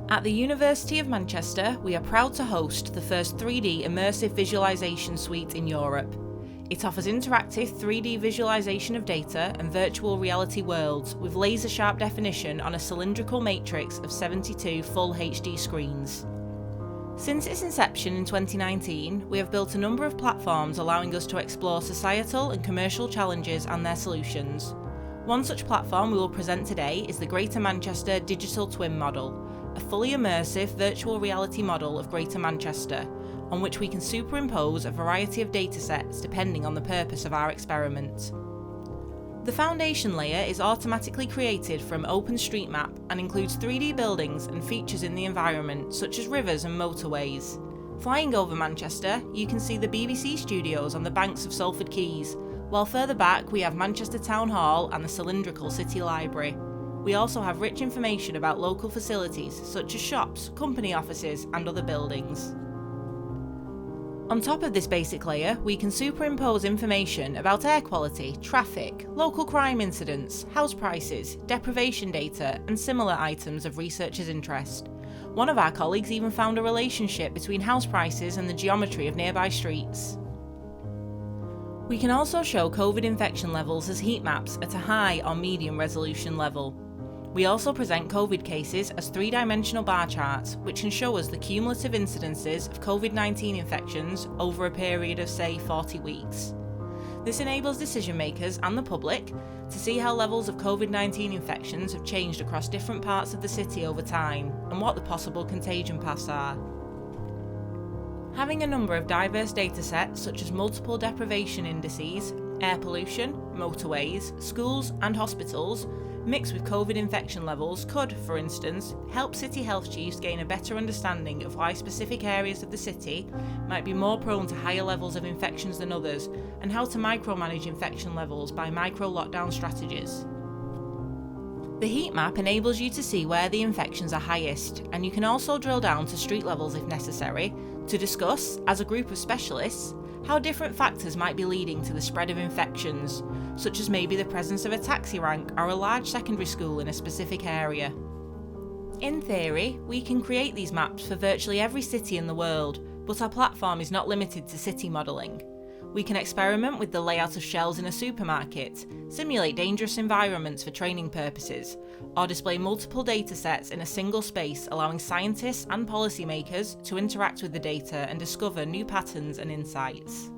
At the University of Manchester, we are proud to host the first 3D immersive visualisation suite in Europe. It offers interactive 3D visualisation of data and virtual reality worlds with laser-sharp definition on a cylindrical matrix of 72 full HD screens. Since its inception in 2019, we have built a number of platforms allowing us to explore societal and commercial challenges and their solutions. One such platform we will present today is the Greater Manchester Digital Twin Model, a fully immersive virtual reality model of Greater Manchester, on which we can superimpose a variety of datasets depending on the purpose of our experiment. The foundation layer is automatically created from OpenStreetMap and includes 3D buildings and features in the environment such as rivers and motorways. Flying over Manchester, you can see the BBC studios on the banks of Salford Quays, while further back we have Manchester Town Hall and the cylindrical City Library. We also have rich information about local facilities such as shops, company offices and other buildings. On top of this basic layer, we can superimpose information about air quality, traffic, local crime incidents, house prices, deprivation data and similar items of researchers' interest. One of our colleagues even found a relationship between house prices and the geometry of nearby streets. We can also show COVID infection levels as heat maps at a high or medium resolution level. We also present COVID cases as three-dimensional bar charts, which can show us the cumulative incidences of COVID-19 infections over a period of, say, 40 weeks. This enables decision makers and the public to see how levels of COVID-19 infections have changed across different parts of the city over time and what the possible contagion paths are. Having a number of diverse datasets such as multiple deprivation indices, air pollution, motorways, schools and hospitals mixed with COVID infection levels could, for instance, help city health chiefs gain a better understanding of why specific areas of the city might be more prone to higher levels of infections than others, and how to micromanage infection levels by micro-lockdown strategies. The heat map enables you to see where the infections are highest, and you can also drill down to street levels if necessary to discuss, as a group of specialists, how different factors might be leading to the spread of infections, such as maybe the presence of a taxi rank or a large secondary school in a specific area. In theory, we can create these maps for virtually every city in the world, but our platform is not limited to city modelling. We can experiment with the layout of shelves in a supermarket, simulate dangerous environments for training purposes, or display multiple datasets in a single space, allowing scientists and policymakers to interact with the data and discover new patterns and insights.